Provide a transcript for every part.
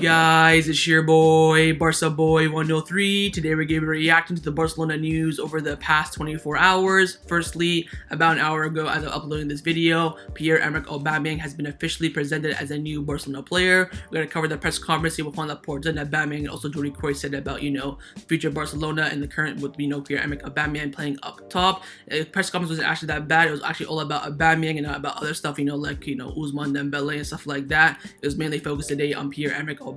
guys, it's your boy, Barca Boy 103. Today we're going to be reacting to the Barcelona news over the past 24 hours. Firstly, about an hour ago as of uploading this video, Pierre-Emerick Aubameyang has been officially presented as a new Barcelona player. We're going to cover the press conference with Juan Laporta and Aubameyang, and also Jordi Cruyff said about, future Barcelona and the current with, Pierre-Emerick Aubameyang playing up top. The press conference wasn't actually that bad. It was actually all about Aubameyang and not about other stuff, like, Ousmane Dembele and stuff like that. It was mainly focused today on Pierre-Emerick Aubameyang.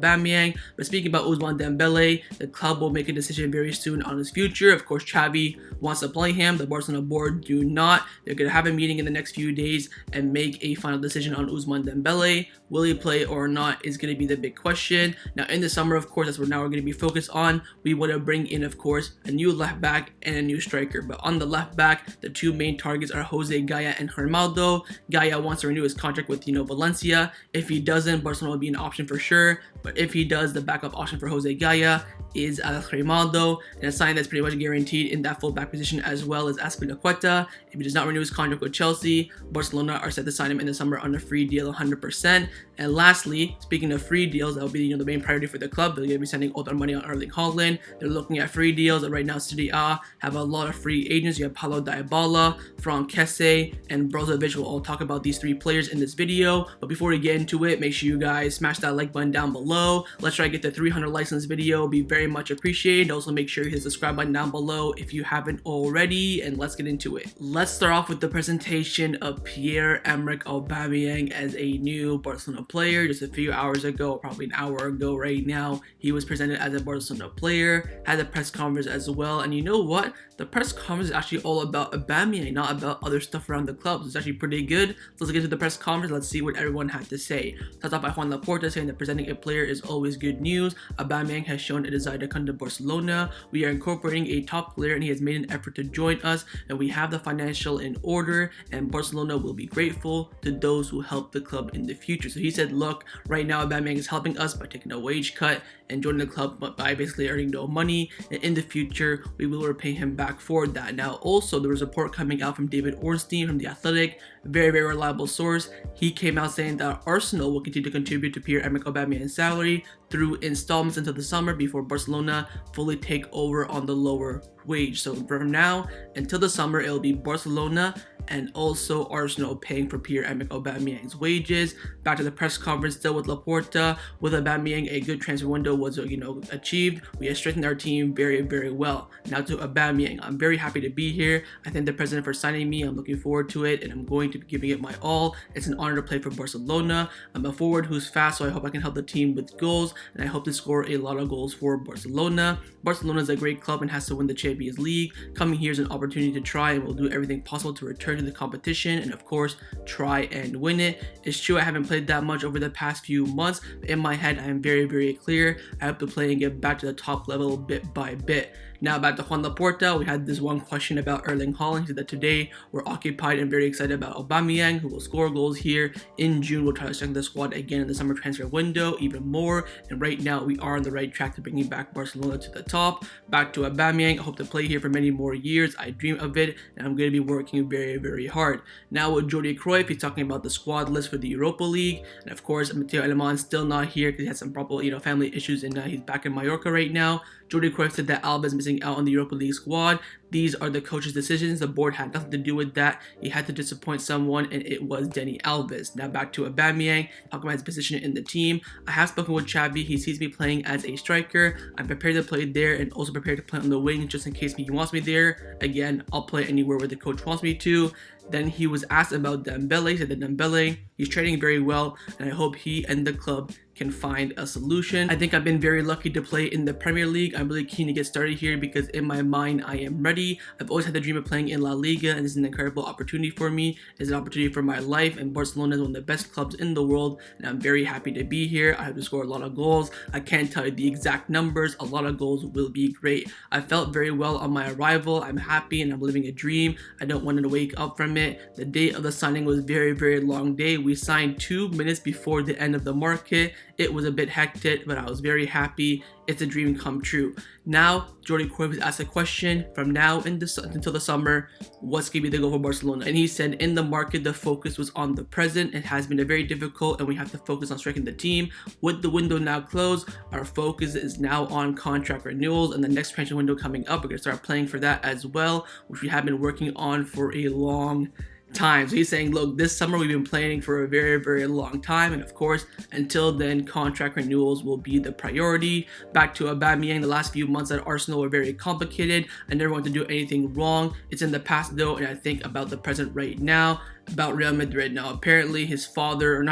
But speaking about Ousmane Dembele, the club will make a decision very soon on his future. Of course, Xavi wants to play him. The Barcelona board do not. They're going to have a meeting in the next few days and make a final decision on Ousmane Dembele. Will he play or not is going to be the big question. Now, in the summer, of course, that's what now we're going to be focused on. We want to bring in, of course, a new left back and a new striker. But on the left back, the two main targets are Jose Gaya and Grimaldo. Gaya wants to renew his contract with, Valencia. If he doesn't, Barcelona will be an option for sure. But if he does, the backup option for Jose Gaya is Alex Grimaldo, and a sign that's pretty much guaranteed in that full-back position, as well as Azpilicueta. If he does not renew his contract with Chelsea, Barcelona are set to sign him in the summer on a free deal 100%. And lastly, speaking of free deals, that will be the main priority for the club. They're going to be sending all their money on Erling Haaland. They're looking at free deals. Right now, Seria A have a lot of free agents. You have Paulo Dybala, Kessie and Brozovic. We'll all talk about these three players in this video. But before we get into it, make sure you guys smash that like button down below. Let's try to get the 300 likes in this video. Be very much appreciated. Also, make sure you hit the subscribe button down below if you haven't already. And let's get into it. Let's start off with the presentation of Pierre-Emerick Aubameyang as a new Barcelona player. Just a few hours ago, probably an hour ago right now, he was presented as a Barcelona player, had a press conference as well. And you know what? The press conference is actually all about Aubameyang, not about other stuff around the club. So it's actually pretty good. So let's get to the press conference. Let's see what everyone had to say. Starts off by Juan Laporta saying that presenting a player is always good news. Aubameyang has shown a desire to come to Barcelona. We are incorporating a top player and he has made an effort to join us, and we have the financial in order, and Barcelona will be grateful to those who help the club in the future. So he said, look, right now Aubameyang is helping us by taking a wage cut and joining the club, but by basically earning no money, and in the future we will repay him back for that. Now also there was a report coming out from David Ornstein from The Athletic, very reliable source. He came out saying that Arsenal will continue to contribute to Pierre-Emerick Aubameyang's salary through installments until the summer before Barcelona fully take over on the lower wage. So from now until the summer, it will be Barcelona and also Arsenal paying for Pierre-Emerick Aubameyang's wages. Back to the press conference still with Laporta. With Aubameyang, a good transfer window was achieved. We have strengthened our team very well. Now to Aubameyang, I'm very happy to be here. I thank the president for signing me. I'm looking forward to it and I'm going to be giving it my all. It's an honor to play for Barcelona. I'm a forward who's fast, so I hope I can help the team with goals, and I hope to score a lot of goals for Barcelona. Barcelona is a great club and has to win the Champions League. Coming here is an opportunity to try, and we'll do everything possible to return to the competition and of course try and win it. It's true I haven't played that much over the past few months, but in my head I am very clear. I hope to play and get back to the top level bit by bit. Now back to Juan Laporta. We had this one question about Erling Haaland. He said that today we're occupied and very excited about Aubameyang, who will score goals here in June. We'll try to strengthen the squad again in the summer transfer window even more, and right now we are on the right track to bringing back Barcelona to the top. Back to Aubameyang. I hope to play here for many more years. I dream of it and I'm going to be working very hard. Now with Jordi Cruyff, he's talking about the squad list for the Europa League, and of course Mateu Alemany still not here because he has some probably family issues, and he's back in Mallorca right now. Jordi Cruyff said that Alba is missing out on the Europa League squad. These are the coach's decisions. The board had nothing to do with that. He had to disappoint someone, and it was Dani Alves. Now back to Aubameyang, talking about his position in the team. I have spoken with Xavi. He sees me playing as a striker. I'm prepared to play there and also prepared to play on the wing just in case he wants me there. Again, I'll play anywhere where the coach wants me to. Then he was asked about Dembele. He said that Dembele, he's training very well, and I hope he and the club can find a solution. I think I've been very lucky to play in the Premier League. I'm really keen to get started here because in my mind I am ready. I've always had the dream of playing in La Liga, and this is an incredible opportunity for me. It's an opportunity for my life, and Barcelona is one of the best clubs in the world, and I'm very happy to be here. I have to score a lot of goals. I can't tell you the exact numbers. A lot of goals will be great. I felt very well on my arrival. I'm happy and I'm living a dream. I don't want to wake up from it. The date of the signing was very long day. We signed 2 minutes before the end of the market. It was a bit hectic, but I was very happy. It's a dream come true. Now, Jordi Cruyff was asked a question, from now until the summer, what's going to be the goal for Barcelona? And he said, in the market, the focus was on the present. It has been a very difficult, and we have to focus on striking the team. With the window now closed, our focus is now on contract renewals, and the next transfer window coming up, we're going to start playing for that as well, which we have been working on for a long time. So he's saying, look, this summer we've been planning for a very, very long time, and of course, until then, contract renewals will be the priority. Back to Aubameyang, the last few months at Arsenal were very complicated. I never want to do anything wrong. It's in the past though, and I think about the present right now. About Real Madrid. Now, apparently his grandfather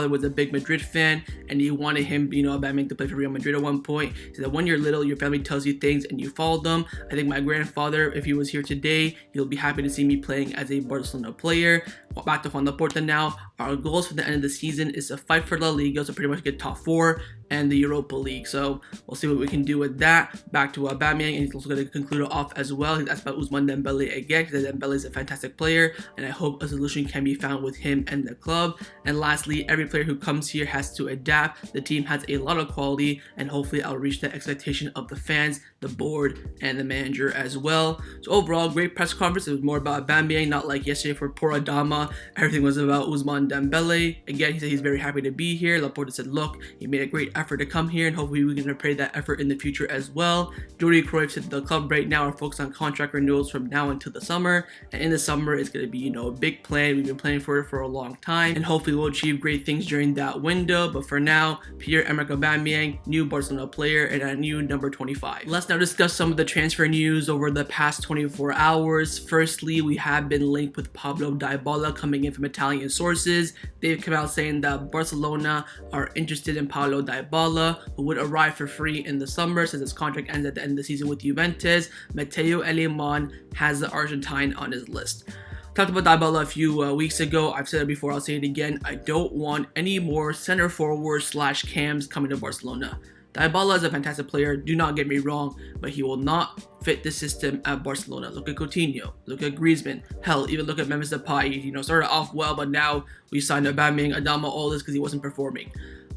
was a big Madrid fan, and he wanted him, Aubameyang to play for Real Madrid at one point. He said that when you're little, your family tells you things and you follow them. I think my grandfather, if he was here today, he'll be happy to see me playing as a Barcelona player. Back to Juan Laporta now. Our goals for the end of the season is to fight for La Liga, so pretty much get top 4 and the Europa League. So we'll see what we can do with that. Back to Aubameyang, and he's also going to conclude it off as well. He's asked about Ousmane Dembele again, because Dembele is a fantastic player, and I hope a solution can be found with him and the club. And lastly, every player who comes here has to adapt. The team has a lot of quality, and hopefully I'll reach the expectation of the fans, the board, and the manager as well. So overall, great press conference. It was more about Aubameyang, not like yesterday for poor Adama. Everything was about Ousmane Dembele. Again, he said he's very happy to be here. Laporta said, look, he made a great effort to come here, and hopefully we can repay that effort in the future as well. Jordi Cruyff said the club right now are focused on contract renewals from now until the summer, and in the summer it's going to be, a big plan. We've been planning for it for a long time, and hopefully we'll achieve great things during that window. But for now, Pierre-Emerick Aubameyang, new Barcelona player and a new number 25. Let's now discuss some of the transfer news over the past 24 hours. Firstly, we have been linked with Paulo Dybala coming in from Italian sources. They've come out saying that Barcelona are interested in Paulo Dybala, who would arrive for free in the summer since his contract ends at the end of the season with Juventus. Mateu Alemany has the Argentine on his list. Talked about Dybala a few weeks ago. I've said it before, I'll say it again. I don't want any more center forwards / cams coming to Barcelona. Dybala is a fantastic player, do not get me wrong, but he will not fit the system at Barcelona. Look at Coutinho, look at Griezmann, hell, even look at Memphis Depay. Started off well, but now we signed Aubameyang, Adama, all this because he wasn't performing.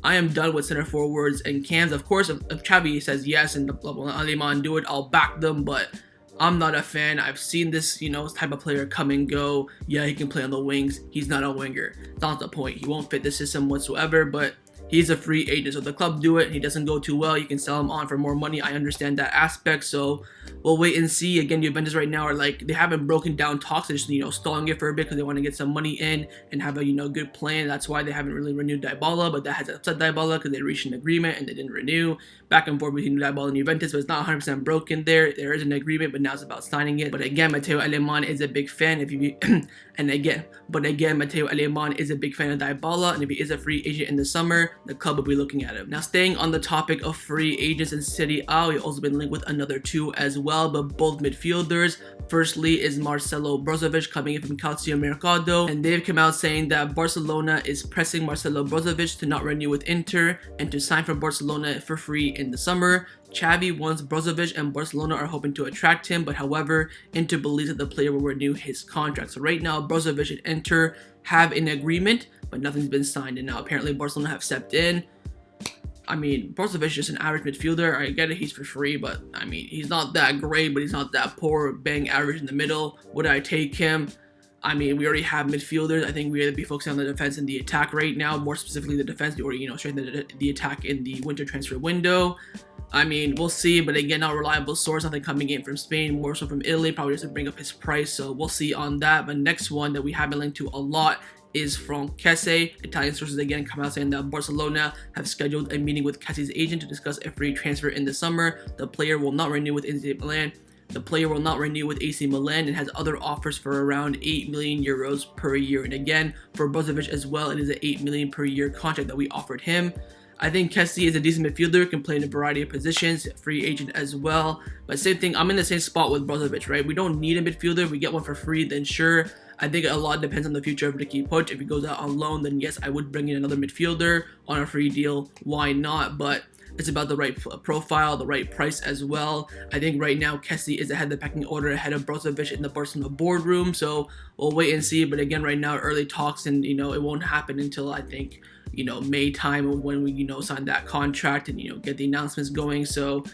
I am done with center forwards and cams. Of course, if Xavi says yes and Alemany do it, I'll back them, but I'm not a fan. I've seen this, type of player come and go. Yeah, he can play on the wings. He's not a winger. That's not the point. He won't fit the system whatsoever, but he's a free agent. So if the club do it and he doesn't go too well, you can sell him on for more money. I understand that aspect. So we'll wait and see. Again, Juventus right now are they haven't broken down talks. They're just, stalling it for a bit because they want to get some money in and have a, good plan. That's why they haven't really renewed Dybala, but that has upset Dybala because they reached an agreement and they didn't renew. Back and forth between Dybala and Juventus, but it's not 100% broken there. There is an agreement, but now it's about signing it. But again, Mateu Alemany is a big fan. Mateu Alemany is a big fan of Dybala, and if he is a free agent in the summer, the club will be looking at him. Now, staying on the topic of free agents in Serie A, we've also been linked with another 2 as well, but both midfielders. Firstly is Marcelo Brozovic coming in from Calcio Mercado, and they've come out saying that Barcelona is pressing Marcelo Brozovic to not renew with Inter and to sign for Barcelona for free in the summer. Xavi wants Brozovic and Barcelona are hoping to attract him, but however, Inter believes that the player will renew his contract. So right now, Brozovic and Inter have an agreement, but nothing's been signed, and now apparently Barcelona have stepped in. Brozovic is just an average midfielder. I get it, he's for free, but he's not that great, but he's not that poor. Bang average in the middle. Would I take him? We already have midfielders. I think we have to be focusing on the defense and the attack right now. More specifically, the defense. We already, strengthened the attack in the winter transfer window. We'll see, but again, not a reliable source. Nothing coming in from Spain, more so from Italy. Probably just to bring up his price, so we'll see on that. But next one that we have been linked to a lot is from Kessie. Italian sources again come out saying that Barcelona have scheduled a meeting with Kessie's agent to discuss a free transfer in the summer. The player will not renew with AC Milan. The player will not renew with AC Milan and has other offers for around 8 million euros per year. And again, for Brozovic as well, it is an 8 million per year contract that we offered him. I think Kessie is a decent midfielder, can play in a variety of positions, free agent as well. But same thing, I'm in the same spot with Brozovic, right? We don't need a midfielder. If we get one for free, then sure. I think a lot depends on the future of Ricky Puig. If he goes out on loan, then yes, I would bring in another midfielder on a free deal. Why not? But it's about the right profile, the right price as well. I think right now Kessie is ahead of the pecking order, ahead of Brozovic in the Barcelona boardroom. So we'll wait and see. But again, right now, early talks, and it won't happen until I think May time when we sign that contract and get the announcements going. So,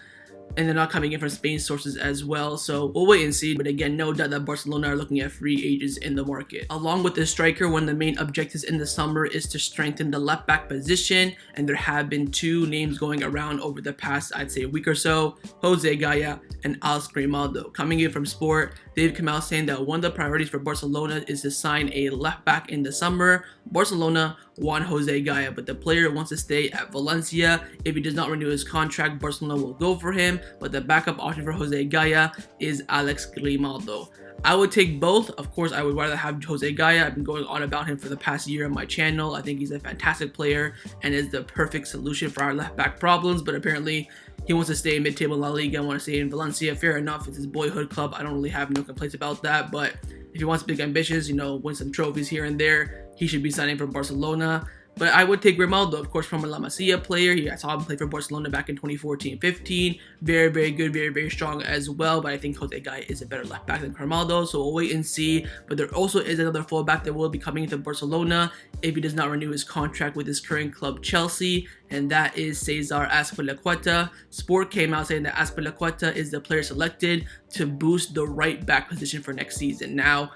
and they're not coming in from Spain sources as well, so we'll wait and see. But again, no doubt that Barcelona are looking at free agents in the market. Along with the striker, one of the main objectives in the summer is to strengthen the left back position, and there have been two names going around over the past, I'd say, a week or so: Jose Gaya and Alex Grimaldo. Coming in from Sport, they've come out saying that one of the priorities for Barcelona is to sign a left back in the summer. Barcelona want Jose Gaya, but the player wants to stay at Valencia. If he does not renew his contract, Barcelona will go for him, but the backup option for Jose Gaya is Alex Grimaldo. I would take both. Of course, I would rather have Jose Gaya. I've been going on about him for the past year on my channel. I think he's a fantastic player and is the perfect solution for our left back problems, but apparently he wants to stay in mid-table La Liga and want to stay in Valencia. Fair enough, it's his boyhood club. I don't really have no complaints about that, but if he wants big ambitions, win some trophies here and there, he should be signing for Barcelona. But I would take Grimaldo, of course, from a La Masia player. I saw him play for Barcelona back in 2014-15. Very, very good, very, very strong as well. But I think Jose Gaya is a better left back than Grimaldo, so we'll wait and see. But there also is another fullback that will be coming into Barcelona if he does not renew his contract with his current club, Chelsea, and that is Cesar Azpilicueta. Sport came out saying that Azpilicueta is the player selected to boost the right back position for next season. Now,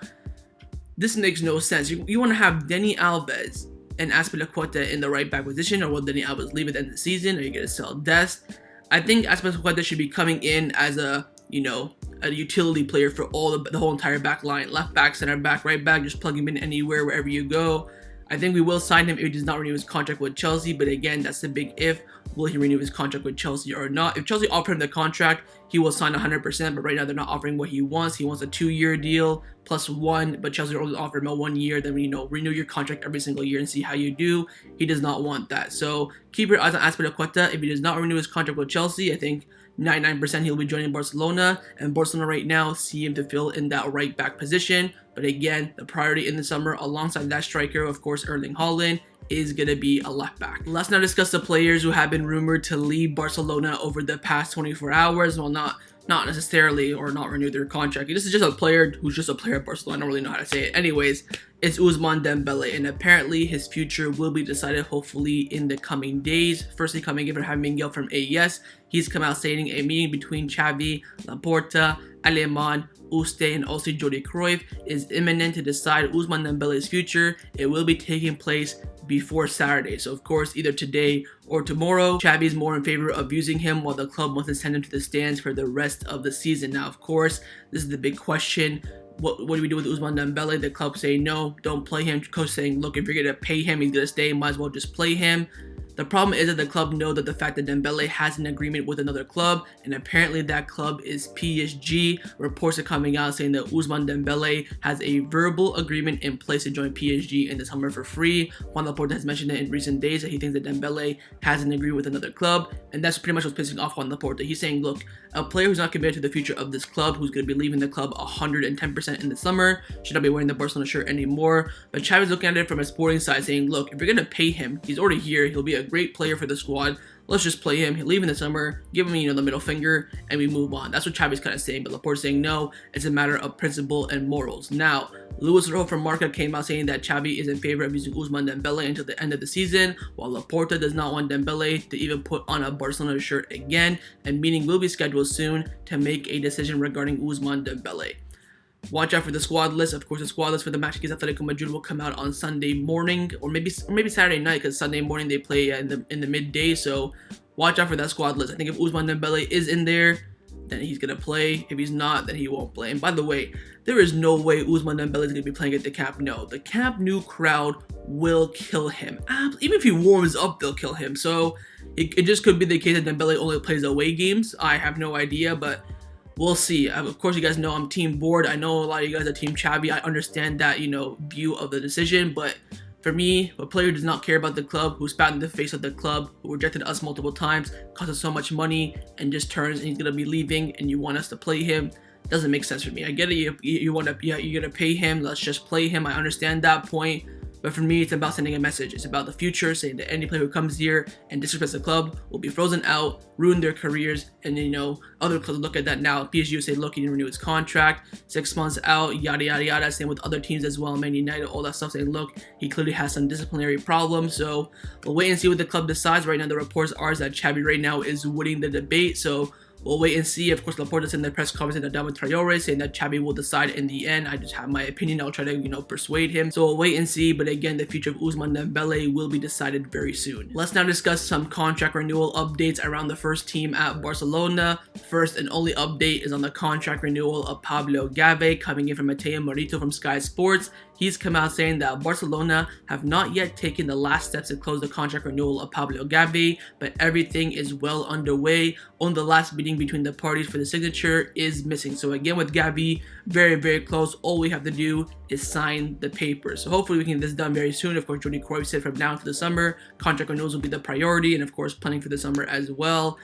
this makes no sense. You want to have Dani Alves and Azpilicueta in the right back position, or will Dani Alves leave at the end of the season? Are you going to sell Dest? I think Azpilicueta should be coming in as a utility player for the whole entire back line. Left back, center back, right back, just plug him in anywhere, wherever you go. I think we will sign him if he does not renew his contract with Chelsea, but again, that's the big if. Will he renew his contract with Chelsea or not? If Chelsea offer him the contract, he will sign 100%, but right now they're not offering what he wants. He wants a 2-year deal plus 1, but Chelsea only offer him a 1 year. Then, renew your contract every single year and see how you do. He does not want that. So keep your eyes on Azpilicueta. If he does not renew his contract with Chelsea, I think 99% he'll be joining Barcelona, and Barcelona right now see him to fill in that right back position. But again, the priority in the summer, alongside that striker, of course, Erling Haaland, is going to be a left back. Let's now discuss the players who have been rumored to leave Barcelona over the past 24 hours. Well, not necessarily, or not renew their contract. This is just a player who's just a player at Barcelona. I don't really know how to say it. Anyways, it's Ousmane Dembele, and apparently his future will be decided hopefully in the coming days. Firstly, coming in from Miguel from AES, he's come out saying a meeting between Xavi, Laporta, Alemany, Uste, and also Jordi Cruyff is imminent to decide Ousmane Dembele's future. It will be taking place before Saturday, so of course either today or tomorrow. Xavi is more in favor of using him, while the club wants to send him to the stands for the rest of the season. Now, of course, this is the big question. What do we do with Ousmane Dembele? The club saying no, don't play him. Coach saying, look, if you're gonna pay him, he's gonna stay, might as well just play him. The problem is that the club know that the fact that Dembele has an agreement with another club, and apparently that club is PSG. Reports are coming out saying that Ousmane Dembele has a verbal agreement in place to join PSG in the summer for free. Juan Laporta has mentioned it in recent days that he thinks that Dembele has an agreement with another club, and that's pretty much what's pissing off Juan Laporta. He's saying, look, a player who's not committed to the future of this club, who's going to be leaving the club 110% in the summer, should not be wearing the Barcelona shirt anymore. But Xavi's looking at it from a sporting side, saying, look, if you're going to pay him, he's already here, he'll be a great player for the squad. Let's just play him. He'll leave in the summer, give him, the middle finger, and we move on. That's what Xavi's kind of saying, but Laporta's saying no, it's a matter of principle and morals. Now, Luis Rojo from Marca came out saying that Xavi is in favor of using Ousmane Dembele until the end of the season, while Laporta does not want Dembele to even put on a Barcelona shirt again, and meeting will be scheduled soon to make a decision regarding Ousmane Dembele. Watch out for the squad list. Of course, the squad list for the match against Atletico Madrid will come out on Sunday morning, or maybe Saturday night, because Sunday morning they play in the midday. So watch out for that squad list. I think if Ousmane Dembele is in there, then he's gonna play. If he's not, then he won't play. And by the way, there is no way Ousmane Dembele is gonna be playing at the Camp Nou. The Camp Nou crowd will kill him. Even if he warms up, they'll kill him. So it just could be the case that Dembele only plays away games. I have no idea, but we'll see. Of course, you guys know I'm team board. I know a lot of you guys are team Xavi. I understand that, view of the decision. But for me, a player who does not care about the club, who spat in the face of the club, who rejected us multiple times, cost us so much money, and just turns and he's going to be leaving, and you want us to play him, doesn't make sense for me. I get it. You're going to pay him. Let's just play him. I understand that point. But for me, it's about sending a message. It's about the future, saying that any player who comes here and disrespects the club will be frozen out, ruin their careers, and other clubs look at that now. PSG will say, look, he didn't renew his contract, 6 months out, yada yada yada. Same with other teams as well, Man United, all that stuff, saying, look, he clearly has some disciplinary problems. So we'll wait and see what the club decides. Right now, the reports are that Xavi right now is winning the debate. So we'll wait and see. Of course, Laporta said in the press conference that Adama Traore saying that Xavi will decide in the end. I just have my opinion. I'll try to, persuade him. So we'll wait and see. But again, the future of Ousmane Dembele will be decided very soon. Let's now discuss some contract renewal updates around the first team at Barcelona. First and only update is on the contract renewal of Paulo Dybala coming in from Mateu Alemany from Sky Sports. He's come out saying that Barcelona have not yet taken the last steps to close the contract renewal of Paulo Dybala, but everything is well underway. On the last meeting between the parties for the signature is missing. So again, with Xavi, very, very close. All we have to do is sign the papers. So hopefully we can get this done very soon. Of course, Jordi Cruyff said from now to the summer, contract renewals will be the priority, and of course, planning for the summer as well.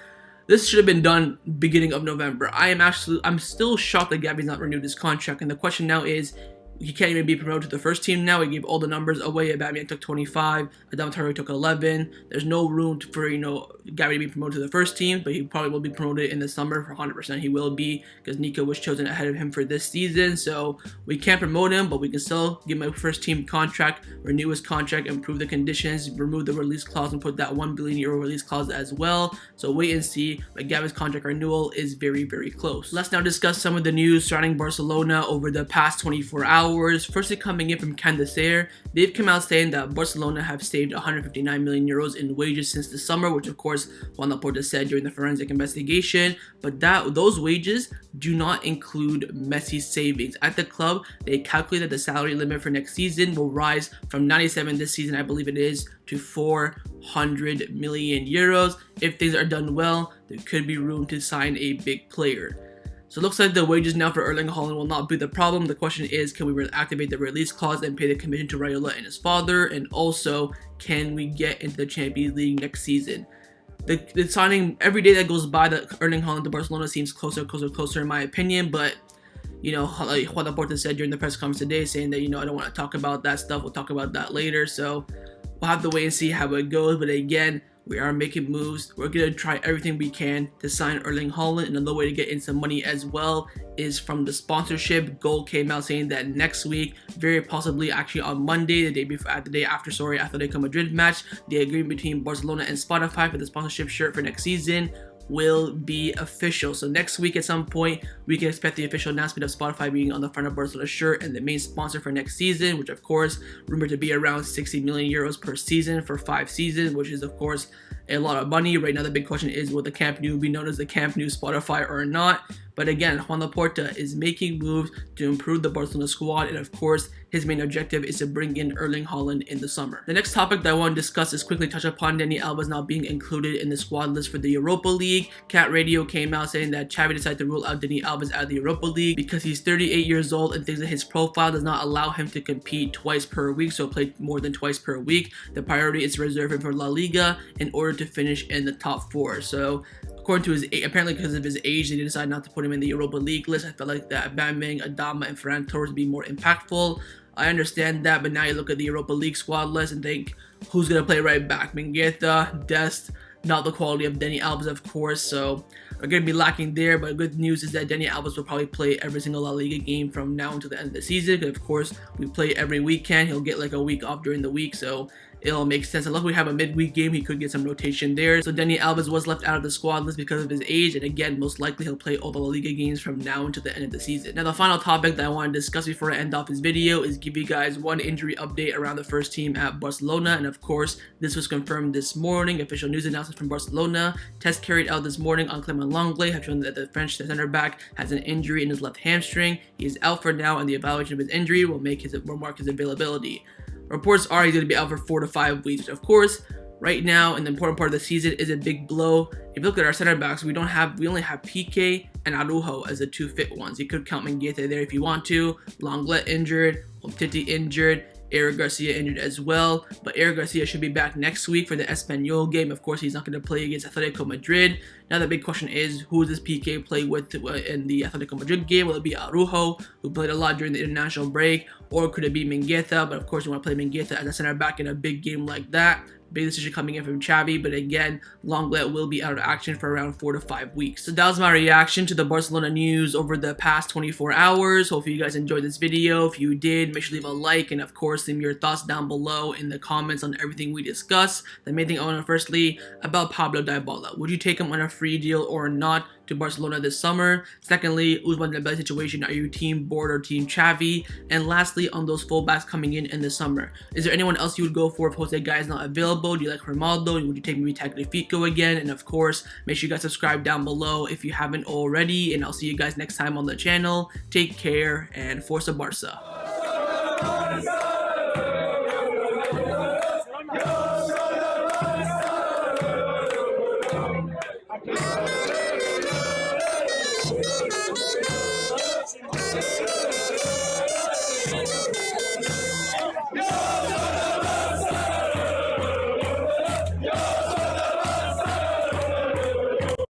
This should have been done beginning of November. I'm still shocked that Gavi's not renewed his contract, and the question now is, he can't even be promoted to the first team now. He gave all the numbers away. Aubameyang took 25. Adama Traore took 11. There's no room for, Gavi to be promoted to the first team, but he probably will be promoted in the summer for 100%. He will be, because Nico was chosen ahead of him for this season. So we can't promote him, but we can still give him a first team contract, renew his contract, improve the conditions, remove the release clause, and put that €1 billion release clause as well. So wait and see. But Gavi's contract renewal is very, very close. Let's now discuss some of the news surrounding Barcelona over the past 24 hours. Firstly, coming in from Candacer, they've come out saying that Barcelona have saved €159 million in wages since the summer, which of course Juan Laporta said during the forensic investigation. But those wages do not include Messi's savings. At the club, they calculate that the salary limit for next season will rise from 97 this season, I believe it is, to €400 million. If things are done well, there could be room to sign a big player. So it looks like the wages now for Erling Haaland will not be the problem. The question is, can we activate the release clause and pay the commission to Raiola and his father? And also, can we get into the Champions League next season? The signing, every day that goes by, that Erling Haaland to Barcelona seems closer in my opinion. But, like Juan Laporta said during the press conference today, saying that, I don't want to talk about that stuff. We'll talk about that later. So we'll have to wait and see how it goes. But again, we are making moves. We're going to try everything we can to sign Erling Haaland. Another way to get in some money as well is from the sponsorship. Goal came out saying that next week, very possibly actually on Monday, the day after Atletico Madrid match, the agreement between Barcelona and Spotify for the sponsorship shirt for next season will be official. So next week at some point, we can expect the official announcement of Spotify being on the front of Barcelona's shirt and the main sponsor for next season, which of course rumored to be around €60 million per season for 5 seasons, which is of course a lot of money. Right now the big question is, will the Camp Nou be known as the Camp Nou Spotify or not? But again, Juan Laporta is making moves to improve the Barcelona squad, and of course, his main objective is to bring in Erling Haaland in the summer. The next topic that I want to discuss is quickly touch upon Dani Alves now being included in the squad list for the Europa League. Cat Radio came out saying that Xavi decided to rule out Dani Alves out of the Europa League because he's 38 years old and thinks that his profile does not allow him to compete twice per week, so play more than twice per week. The priority is to reserve him for La Liga in order to finish in the top 4. So according to his age, apparently because of his age, they decided not to put him in the Europa League list. I felt like that Aubameyang, Adama, and Ferran Torres would be more impactful. I understand that, but now you look at the Europa League squad list and think, who's going to play right back? Mingueza, Dest, not the quality of Dani Alves, of course, so we're going to be lacking there. But good news is that Dani Alves will probably play every single La Liga game from now until the end of the season. Because of course, we play every weekend. He'll get like a week off during the week, so it'll make sense. Unless we have a midweek game, he could get some rotation there. So Dani Alves was left out of the squad list because of his age, and again, most likely he'll play all the La Liga games from now until the end of the season. Now, the final topic that I want to discuss before I end off this video is give you guys one injury update around the first team at Barcelona, and of course, this was confirmed this morning. Official news announcement from Barcelona. Tests carried out this morning on Clement Lenglet have shown that the French center back has an injury in his left hamstring. He is out for now, and the evaluation of his injury will mark his availability. Reports are he's going to be out for 4 to 5 weeks, which of course, right now in the important part of the season is a big blow. If you look at our center backs, we only have Piqué and Araujo as the 2 fit ones. You could count Mingueza there if you want to. Lenglet injured, Umtiti injured. Eric Garcia injured as well, but Eric Garcia should be back next week for the Espanyol game. Of course, he's not going to play against Atletico Madrid. Now the big question is, who does PK play with in the Atletico Madrid game? Will it be Araujo, who played a lot during the international break, or could it be Mingueza? But of course, you want to play Mingueza as a center back in a big game like that. Big decision coming in from Xavi, but again, Lenglet will be out of action for around 4 to 5 weeks. So that was my reaction to the Barcelona news over the past 24 hours. Hopefully you guys enjoyed this video. If you did, make sure to leave a like, and of course, leave your thoughts down below in the comments on everything we discussed. The main thing I want to firstly, about Paulo Dybala. Would you take him on a free deal or not to Barcelona this summer? Secondly, Ousmane Dembele situation. Are you team board or team Xavi? And lastly, on those fullbacks coming in the summer, is there anyone else you would go for if Jose Gaya is not available? Do you like Grimaldo? Would you take maybe Tagliafico again? And of course, make sure you guys subscribe down below if you haven't already. And I'll see you guys next time on the channel. Take care and Forza Barca.